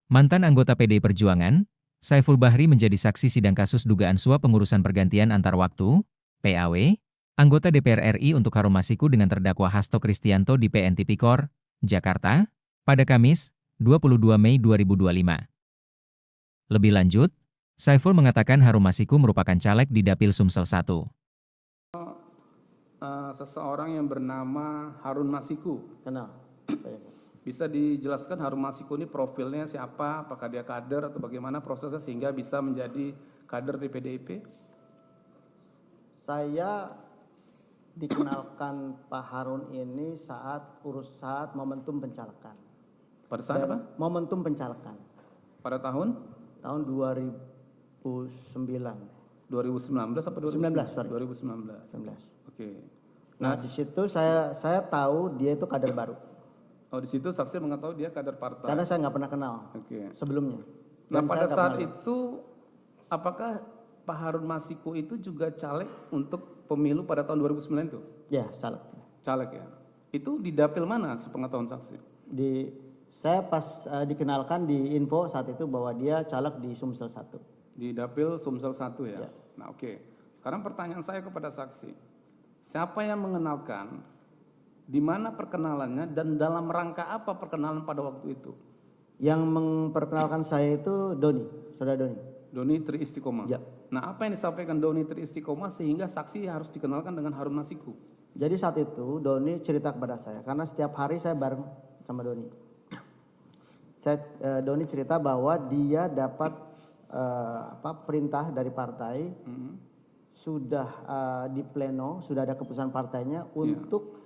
Mantan anggota PDI Perjuangan, Saiful Bahri menjadi saksi sidang kasus dugaan suap pengurusan pergantian antar waktu, PAW, anggota DPR RI untuk Harun Masiku dengan terdakwa Hasto Kristianto di PN Tipikor, Jakarta, pada Kamis, 22 Mei 2025. Lebih lanjut, Saiful mengatakan Harun Masiku merupakan caleg di Dapil Sumsel 1. Seseorang yang bernama Harun Masiku. Kenal. Bisa dijelaskan Harun Masiku ini profilnya siapa, apakah dia kader atau bagaimana prosesnya sehingga bisa menjadi kader di PDIP? Saya dikenalkan Pak Harun ini saat momentum pencalekan. Pada saat apa? Momentum pencalekan. Pada tahun? Tahun 2009. 2019 apa 2019? 19, sorry. 2019. 19. Oke. Nah, di situ saya tahu dia itu kader baru. Oh, di situ saksi mengetahui dia kader partai. Karena saya nggak pernah kenal sebelumnya. Nah, Dan pada saat itu, apakah Pak Harun Masiku itu juga caleg untuk pemilu pada tahun 2009 itu? Ya, caleg. Caleg ya. Itu di dapil mana sepengetahuan saksi? Saya pas dikenalkan di info saat itu bahwa dia caleg di Sumsel 1. Di dapil Sumsel 1 ya? Ya. Nah, oke. Sekarang pertanyaan saya kepada saksi. Siapa yang mengenalkan, di mana perkenalannya, dan dalam rangka apa perkenalan pada waktu itu? Yang memperkenalkan saya itu Doni, saudara Doni. Doni Tri Istiqomah. Ya. Nah, apa yang disampaikan Doni Tri Istiqomah sehingga saksi harus dikenalkan dengan Harun Masiku? Jadi saat itu Doni cerita kepada saya, karena setiap hari saya bareng sama Doni. Doni cerita bahwa dia dapat perintah dari partai, sudah di pleno, sudah ada keputusan partainya untuk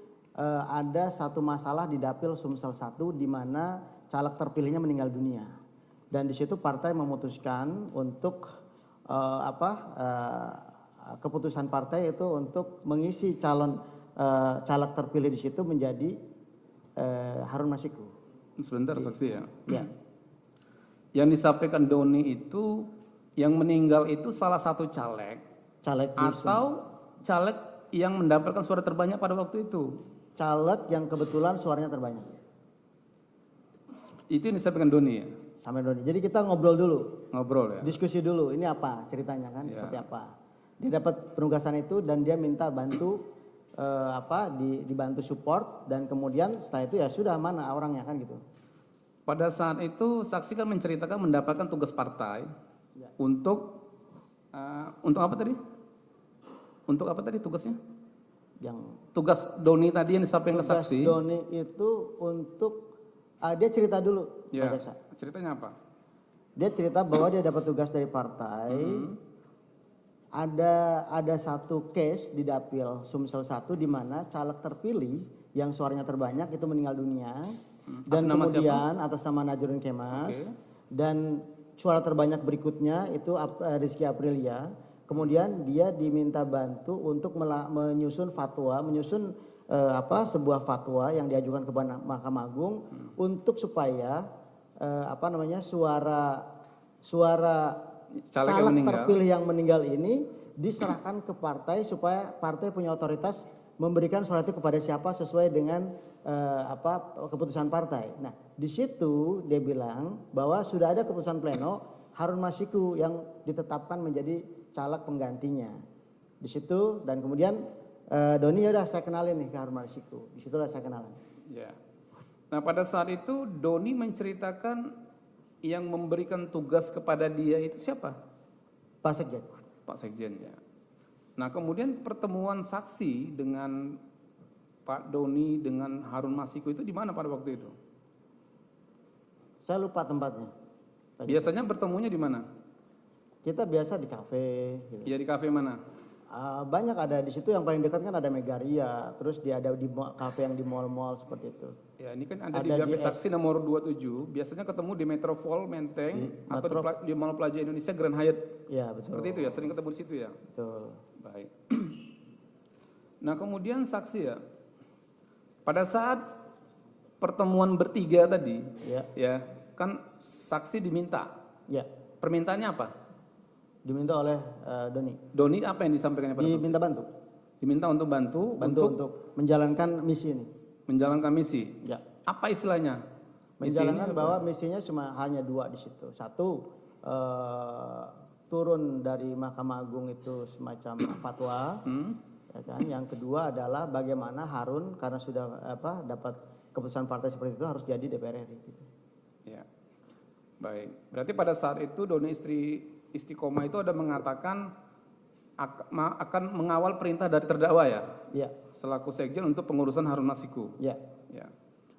ada satu masalah di dapil Sumsel 1 di mana caleg terpilihnya meninggal dunia. Dan di situ partai memutuskan untuk keputusan partai itu untuk mengisi calon caleg terpilih di situ menjadi Harun Masiku. Sebentar saksi ya. Ya. Yang disampaikan Doni itu yang meninggal itu salah satu caleg atau caleg yang mendapatkan suara terbanyak pada waktu itu? Caleg yang kebetulan suaranya terbanyak. Itu yang disampaikan Doni ya? Sama Doni. Jadi kita ngobrol dulu. Ngobrol ya? Diskusi dulu, ini apa ceritanya kan, seperti apa. Dia dapat penugasan itu dan dia minta bantu dibantu support, dan kemudian setelah itu ya sudah, mana orangnya kan gitu. Pada saat itu saksi kan menceritakan mendapatkan tugas partai untuk apa tadi? Untuk apa tadi tugasnya? Tugas Doni tadi yang disampaikan ke saksi. Doni itu untuk dia cerita dulu. Ya, ceritanya apa? Dia cerita bahwa dia dapat tugas dari partai. Ada satu case di dapil Sumsel 1 di mana caleg terpilih yang suaranya terbanyak itu meninggal dunia. Dan kemudian atas nama Najrun Kemas. Dan suara terbanyak berikutnya itu Rizky Aprilia. Kemudian dia diminta bantu untuk menyusun sebuah fatwa yang diajukan kepada Mahkamah Agung untuk supaya suara caleg terpilih yang meninggal ini diserahkan ke partai supaya partai punya otoritas memberikan surat itu kepada siapa sesuai dengan keputusan partai. Nah, di situ dia bilang bahwa sudah ada keputusan pleno Harun Masiku yang ditetapkan menjadi caleg penggantinya. Di situ, dan kemudian Doni ya udah saya kenalin nih ke Harun Masiku. Di situlah saya kenalan. Ya. Nah, pada saat itu Doni menceritakan yang memberikan tugas kepada dia itu siapa? Pak Sekjen. Pak Sekjen ya. Nah, kemudian pertemuan saksi dengan Pak Doni dengan Harun Masiku itu di mana pada waktu itu? Saya lupa tempatnya. Biasanya bertemunya di mana? Kita biasa di kafe. Gitu. Ya, di kafe mana? Banyak ada di situ, yang paling dekat kan ada Megaria, terus dia ada di kafe yang di mall-mall seperti itu. Ya, ini kan ada di BAP saksi nomor 27, biasanya ketemu di Metropol Menteng atau di Mall Plaza Indonesia Grand Hyatt. Ya, betul. Seperti itu ya, sering ketemu di situ ya? Betul. Baik. Nah, kemudian saksi ya, pada saat pertemuan bertiga tadi, ya kan saksi diminta. Ya. Permintaannya apa? Diminta oleh Doni. Doni apa yang disampaikannya pada saksi? Diminta bantu. Diminta untuk bantu untuk menjalankan misi ini. Menjalankan misi. Ya. Apa istilahnya? Menjalankan bahwa misinya cuma hanya dua di situ. Satu, turun dari Mahkamah Agung itu semacam fatwa, ya kan. Yang kedua adalah bagaimana Harun karena sudah dapat keputusan partai seperti itu harus jadi DPR RI. Gitu. Ya, baik. Berarti pada saat itu Doni Istiqomah itu ada mengatakan akan mengawal perintah dari terdakwa ya? Ya. Selaku sekjen untuk pengurusan Harun Masiku. Ya. Ya,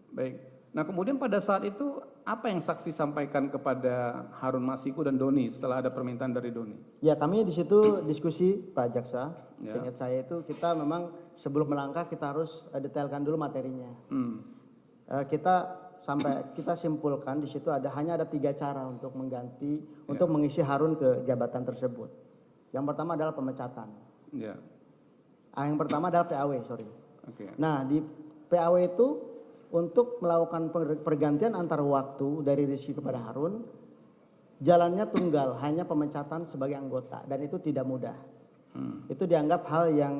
baik. Nah kemudian pada saat itu apa yang saksi sampaikan kepada Harun Masiku dan Doni setelah ada permintaan dari Doni? Ya kami di situ diskusi Pak Jaksa. Ya. Ingat saya itu kita memang sebelum melangkah kita harus detailkan dulu materinya. Kita simpulkan di situ hanya ada 3 cara untuk mengganti untuk mengisi Harun ke jabatan tersebut. Yang pertama adalah pemecatan. Ya. Yang pertama adalah PAW, sorry. Okay. Nah di PAW itu untuk melakukan pergantian antar waktu dari Rizky kepada Harun, jalannya tunggal, hanya pemecatan sebagai anggota, dan itu tidak mudah. Itu dianggap hal yang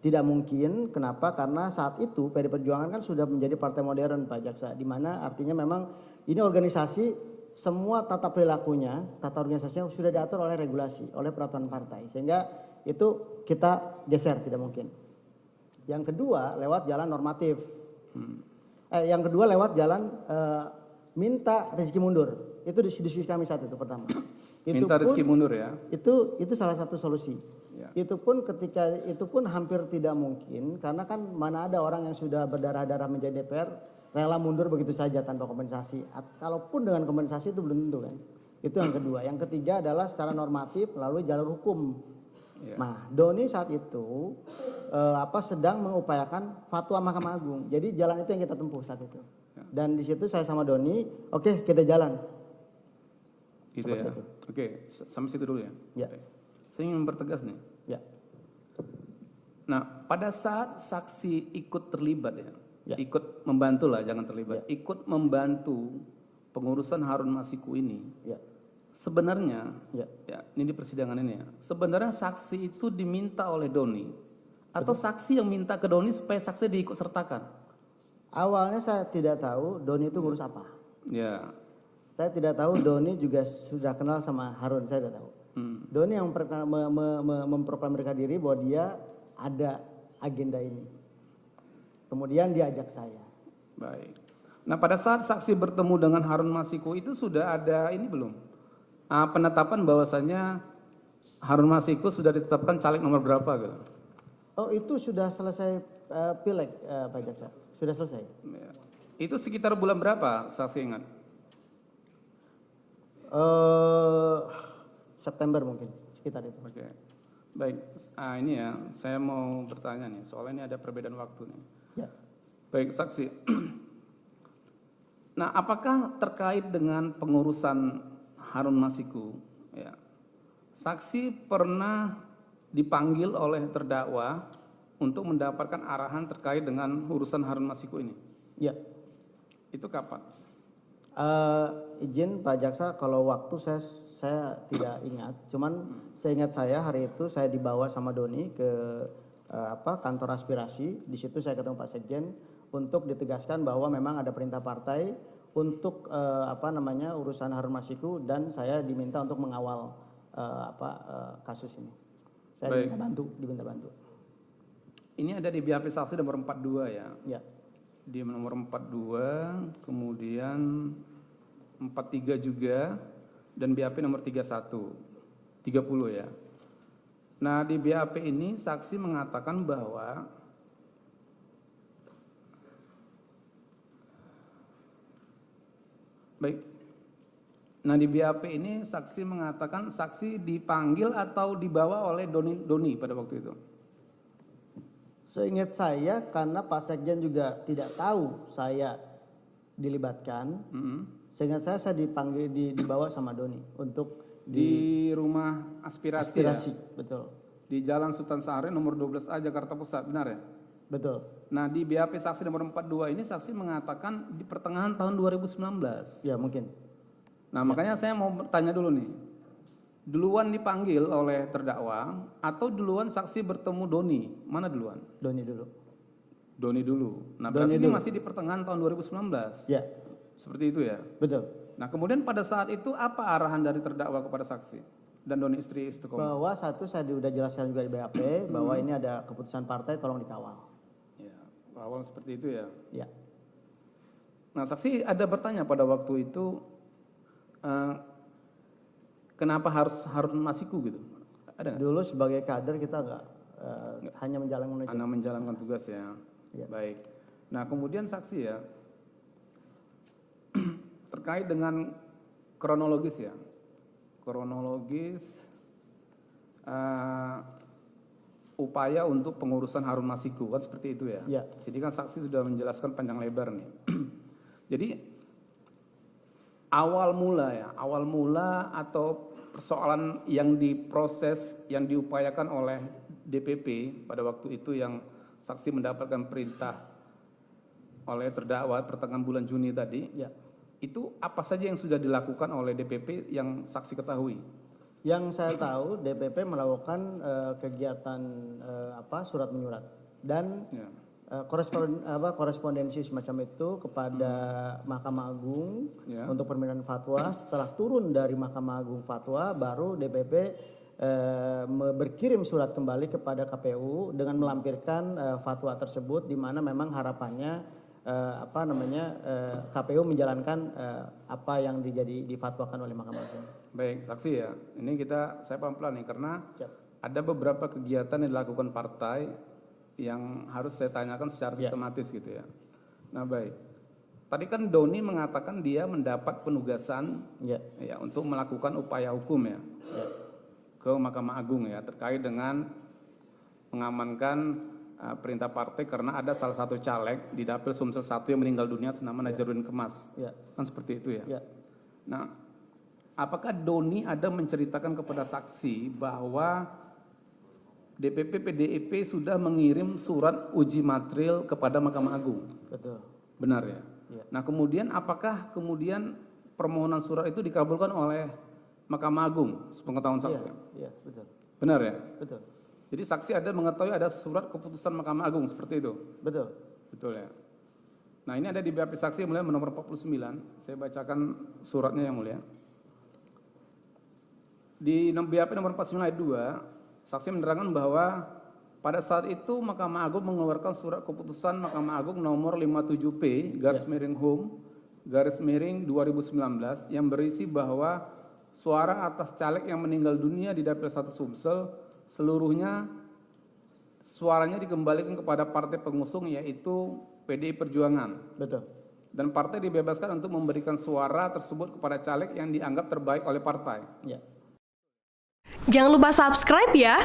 tidak mungkin. Kenapa? Karena saat itu PD Perjuangan kan sudah menjadi partai modern Pak Jaksa, di mana artinya memang ini organisasi semua tata perilakunya, tata organisasinya sudah diatur oleh regulasi, oleh peraturan partai, sehingga itu kita geser tidak mungkin. Yang kedua lewat jalan normatif. Yang kedua lewat jalan minta Rizky mundur. Itu diskusi kami saat itu pertama. Minta Rizky mundur ya? Itu salah satu solusi. Ya. Itu pun hampir tidak mungkin karena kan mana ada orang yang sudah berdarah-darah menjadi DPR rela mundur begitu saja tanpa kompensasi. Kalaupun dengan kompensasi itu belum tentu kan. Itu yang kedua. Yang ketiga adalah secara normatif melalui jalur hukum. Ya. Nah, Doni saat itu sedang mengupayakan fatwa Mahkamah Agung. Jadi jalan itu yang kita tempuh saat itu. Ya. Dan di situ saya sama Doni, oke, kita jalan. Gitu ya. Oke, sampai situ dulu ya. Ya. Oke. Saya ingin mempertegas nih. Ya. Nah, pada saat saksi ikut terlibat ya. Ikut membantu lah, jangan terlibat. Ya. Ikut membantu pengurusan Harun Masiku ini. Ya. Sebenarnya, ya, ini di persidangan ini ya. Sebenarnya saksi itu diminta oleh Doni atau saksi yang minta ke Doni supaya saksi diikut sertakan? Awalnya saya tidak tahu Doni itu ngurus apa. Ya. Saya tidak tahu Doni juga sudah kenal sama Harun, saya tidak tahu. Doni yang memproklamirkan diri bahwa dia ada agenda ini. Kemudian dia ajak saya. Baik. Nah pada saat saksi bertemu dengan Harun Masiku itu sudah ada ini belum? Penetapan bahwasanya Harun Masiku sudah ditetapkan caleg nomor berapa gitu? Oh itu sudah selesai pileg Pak Jaksa, sudah selesai. Ya. Itu sekitar bulan berapa saksi ingat? September mungkin sekitar itu. Oke. Baik, ini ya saya mau bertanya nih, soalnya ini ada perbedaan waktu nih. Ya. Baik saksi. Nah apakah terkait dengan pengurusan Harun Masiku, ya, saksi pernah dipanggil oleh terdakwa untuk mendapatkan arahan terkait dengan urusan Harun Masiku ini? Ya. Itu kapan? Izin Pak Jaksa, kalau waktu saya tidak ingat. Cuman seingat saya hari itu saya dibawa sama Doni ke kantor aspirasi. Di situ saya ketemu Pak Sekjen untuk ditegaskan bahwa memang ada perintah partai untuk urusan Harun Masiku dan saya diminta untuk mengawal kasus ini. Saya diminta bantu. Ini ada di BAP saksi nomor 42 ya. Ya. Di nomor 42, kemudian 43 juga dan BAP nomor 30 ya. Nah, di BAP ini saksi mengatakan bahwa baik. Nah di BAP ini saksi mengatakan saksi dipanggil atau dibawa oleh Doni pada waktu itu. Seingat saya karena Pak Sekjen juga tidak tahu saya dilibatkan. Seingat saya dipanggil dibawa sama Doni untuk di rumah aspirasi ya? Betul. Di Jalan Sultan Syahrir nomor 12A Jakarta Pusat, benar ya? Betul. Nah di BAP saksi nomor 42 ini saksi mengatakan di pertengahan tahun 2019. Ya mungkin. Nah makanya saya mau bertanya dulu nih. Duluan dipanggil oleh terdakwa atau duluan saksi bertemu Doni? Mana duluan? Doni dulu. Doni dulu. Nah berarti ini masih di pertengahan tahun 2019. Ya. Seperti itu ya? Betul. Nah kemudian pada saat itu apa arahan dari terdakwa kepada saksi dan Doni istri Istiqomah? Bahwa satu saya sudah jelaskan juga di BAP bahwa ini ada keputusan partai tolong dikawal. Ya, awal seperti itu ya? Ya. Nah saksi ada bertanya pada waktu itu, kenapa harus Harun Masiku gitu? Ada nggak? Dulu sebagai kader kita nggak hanya menjalankan Anda menjalankan tugas ya. Ya. Baik. Nah kemudian saksi ya, terkait dengan kronologis ya, upaya untuk pengurusan Harun Masiku kan seperti itu ya. Ya. Jadi kan saksi sudah menjelaskan panjang lebar nih. Jadi awal mula atau persoalan yang diproses, yang diupayakan oleh DPP pada waktu itu yang saksi mendapatkan perintah oleh terdakwa pertengahan bulan Juni tadi, Ya. itu apa saja yang sudah dilakukan oleh DPP yang saksi ketahui? Yang saya tahu DPP melakukan kegiatan surat menyurat dan Ya. korespondensi semacam itu kepada Mahkamah Agung Ya. untuk permintaan fatwa. Setelah turun dari Mahkamah Agung fatwa, baru DPP berkirim surat kembali kepada KPU dengan melampirkan fatwa tersebut, di mana memang harapannya KPU menjalankan apa yang difatwakan oleh Mahkamah Agung. Baik, saksi ya. Ini saya pelan-pelan nih karena Siap. ada beberapa kegiatan yang dilakukan partai yang harus saya tanyakan secara sistematis gitu ya. Nah baik, tadi kan Doni mengatakan dia mendapat penugasan ya untuk melakukan upaya hukum ya, ke Mahkamah Agung ya terkait dengan mengamankan perintah partai karena ada salah satu caleg di Dapil Sumsel 1 yang meninggal dunia senama Najarudin Kemas. Kan seperti itu ya. Nah, apakah Doni ada menceritakan kepada saksi bahwa DPP PDIP sudah mengirim surat uji material kepada Mahkamah Agung? Betul. Benar ya? Nah kemudian apakah permohonan surat itu dikabulkan oleh Mahkamah Agung sepengetahuan saksi? Iya, betul. Benar ya? Betul. Jadi saksi ada mengetahui ada surat keputusan Mahkamah Agung seperti itu? Betul. Betul ya? Nah ini ada di BAP saksi yang mulia nomor 49, saya bacakan suratnya yang mulia. Di BAP nomor 49 ayat 2, saksi menerangkan bahwa pada saat itu Mahkamah Agung mengeluarkan surat keputusan Mahkamah Agung nomor 57P /HUM/2019 yang berisi bahwa suara atas caleg yang meninggal dunia di Dapil 1 Sumsel seluruhnya suaranya dikembalikan kepada partai pengusung yaitu PDI Perjuangan. Betul. Dan partai dibebaskan untuk memberikan suara tersebut kepada caleg yang dianggap terbaik oleh partai. Ya. Jangan lupa subscribe ya.